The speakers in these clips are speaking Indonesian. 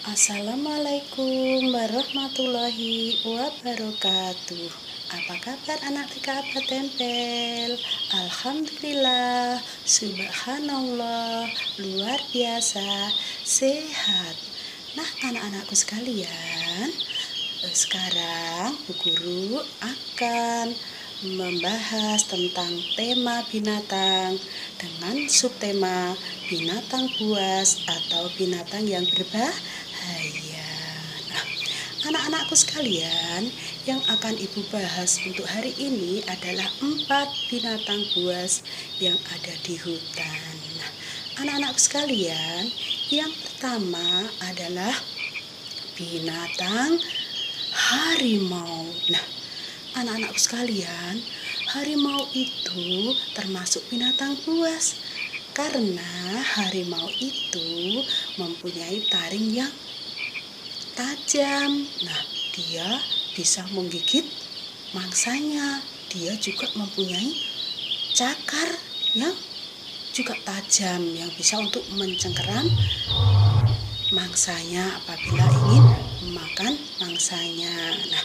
Assalamualaikum warahmatullahi wabarakatuh. Apa kabar anak TK Abah Tempel? Alhamdulillah, subhanallah, luar biasa, sehat. Nah anak-anakku sekalian, sekarang Bu Guru akan membahas tentang tema binatang dengan subtema binatang buas atau binatang yang berbahaya. Nah, anak-anakku sekalian, yang akan Ibu bahas untuk hari ini adalah 4 binatang buas yang ada di hutan. Nah, anak-anakku sekalian, yang pertama adalah binatang harimau. Nah, anak-anakku sekalian, harimau itu termasuk binatang buas karena harimau itu mempunyai taring yang tajam. Nah, dia bisa menggigit mangsanya. Dia juga mempunyai cakar yang juga tajam yang bisa untuk mencengkeram mangsanya apabila ingin memakan mangsanya. Nah,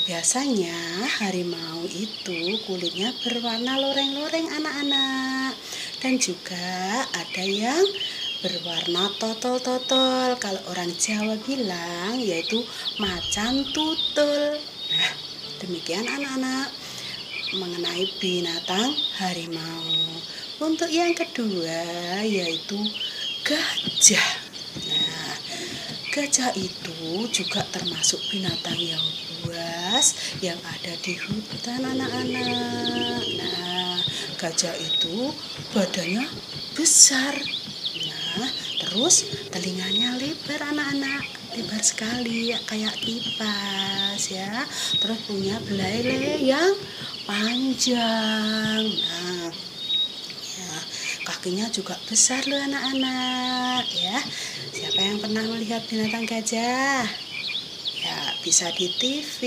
biasanya harimau itu kulitnya berwarna loreng-loreng anak-anak, dan juga ada yang berwarna totol-totol. Kalau orang Jawa bilang yaitu macan tutul. Nah, demikian anak-anak mengenai binatang harimau. Untuk yang kedua yaitu gajah. Nah, gajah itu juga termasuk binatang yang buas yang ada di hutan anak-anak. Nah, gajah itu badannya besar. Nah, terus telinganya lebar anak-anak, lebar sekali kayak kipas ya. Terus punya belalai yang panjang. Nah, ya, kakinya juga besar loh anak-anak ya. Siapa yang pernah melihat binatang gajah? Ya, bisa di TV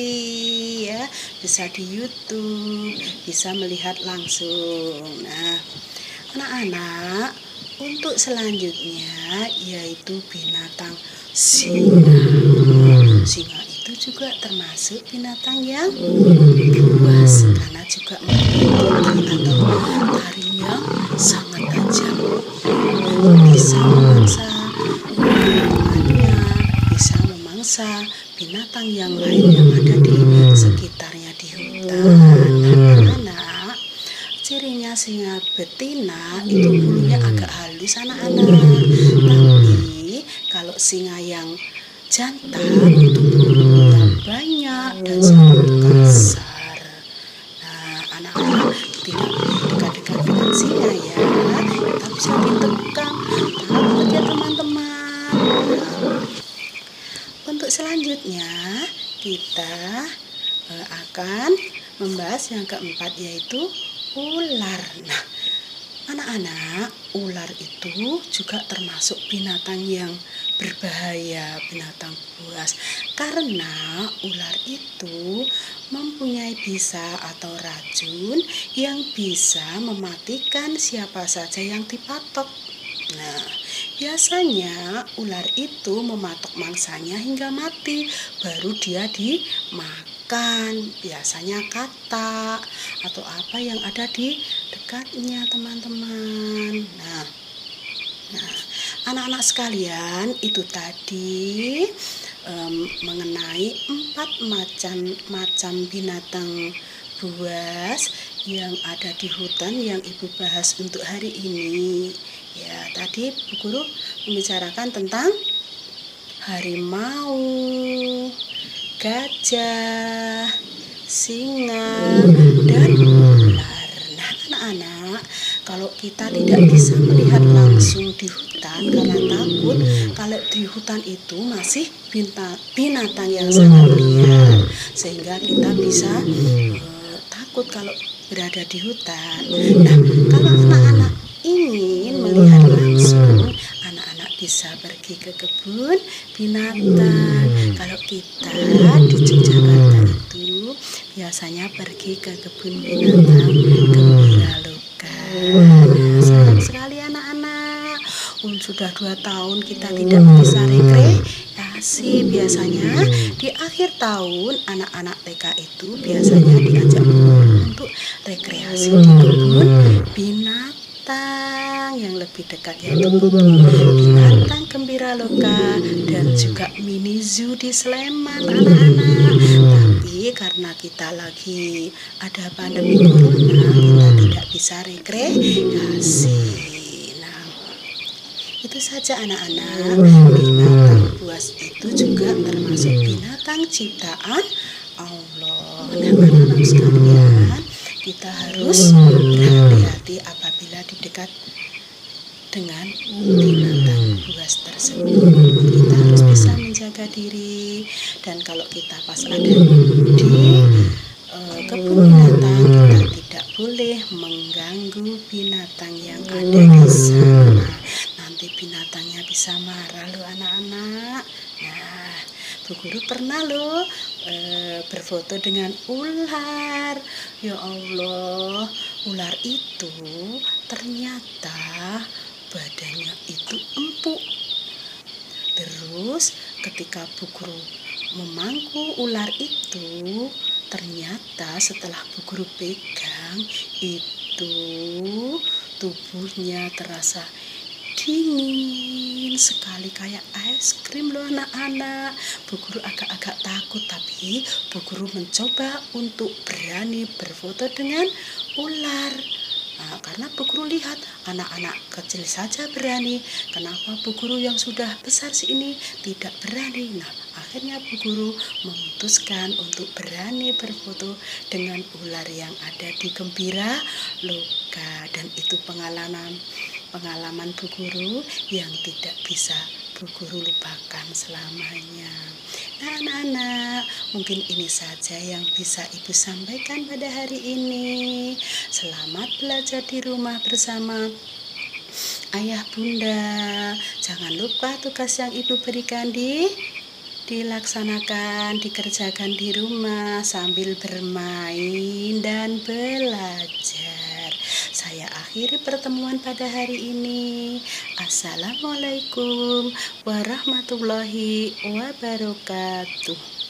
ya, bisa di YouTube, bisa melihat langsung. Nah, anak-anak, untuk selanjutnya yaitu binatang singa. Singa itu juga termasuk binatang yang buas karena juga memiliki atau taring yang sangat tajam. Bisa memangsa temannya, bisa memangsa binatang yang lain yang ada di sekitarnya di hutan. Anak-anak, cirinya singa betina itu bulunya agak halus anak-anak, tapi kalau singa yang jantan itu bulunya banyak dan sangat kasar. Nah, anak-anak tidak boleh dekat-dekat dengan singa ya, kita bisa ditekam, takut ya teman-teman. Nah, untuk selanjutnya kita akan membahas yang keempat yaitu ular. Nah, anak-anak, ular itu juga termasuk binatang yang berbahaya, binatang buas, karena ular itu mempunyai bisa atau racun yang bisa mematikan siapa saja yang dipatok. Nah, biasanya ular itu mematok mangsanya hingga mati, baru dia dimakan. Biasanya katak atau apa yang ada di dekatnya teman-teman. Nah, anak-anak sekalian, itu tadi mengenai 4 macam binatang buas yang ada di hutan yang Ibu bahas untuk hari ini. Ya, tadi Bu Guru membicarakan tentang harimau, gajah, singa, dan ular. Nah, anak-anak, kalau kita tidak bisa melihat langsung di hutan karena takut, kalau di hutan itu masih binatang yang sangat liar, sehingga kita bisa takut kalau berada di hutan. Nah, kalau anak-anak ingin melihat langsung, anak-anak bisa pergi ke kebun binatang. Kalau kita di Yogyakarta itu biasanya pergi ke kebun binatang Gembira Loka. Nah, sayang sekali anak-anak, sudah 2 tahun kita tidak bisa rekreasi. Biasanya di akhir tahun anak-anak TK itu biasanya diajak untuk rekreasi di kebun binatang yang lebih dekat, yaitu kebun binatang Gembira Loka dan juga mini zoo di Sleman, anak-anak. Tapi karena kita lagi ada pandemi corona, kita tidak bisa rekreasi. Nah, itu saja anak-anak. Binatang buas itu juga termasuk binatang ciptaan Allah. Nah, anak-anak sekalian, kita harus berhati-hati apabila di dekat dengan binatang buas tersebut. Kita harus bisa menjaga diri, dan kalau kita pas ada di kebun binatang, kita tidak boleh mengganggu binatang yang ada di sana. Nanti binatangnya bisa marah loh anak-anak. Nah, Bu Guru pernah loh berfoto dengan ular. Ya Allah, ular itu ternyata badannya itu empuk. Terus ketika Bu Guru memangku ular itu, ternyata setelah Bu Guru pegang itu tubuhnya terasa dingin sekali kayak es krim loh anak-anak. Bu Guru agak-agak takut, tapi Bu Guru mencoba untuk berani berfoto dengan ular. Nah, karena Bu Guru lihat anak-anak kecil saja berani, kenapa Bu Guru yang sudah besar ini tidak berani? Nah, akhirnya Bu Guru memutuskan untuk berani berfoto dengan ular yang ada di Gembira Loka, dan itu pengalaman Bu Guru yang tidak bisa Bu Guru lupakan selamanya. Nah anak-anak, mungkin ini saja yang bisa Ibu sampaikan pada hari ini. Selamat belajar di rumah bersama Ayah Bunda. Jangan lupa tugas yang Ibu berikan dilaksanakan, dikerjakan di rumah sambil bermain dan belajar. Saya akhiri pertemuan pada hari ini. Assalamualaikum warahmatullahi wabarakatuh.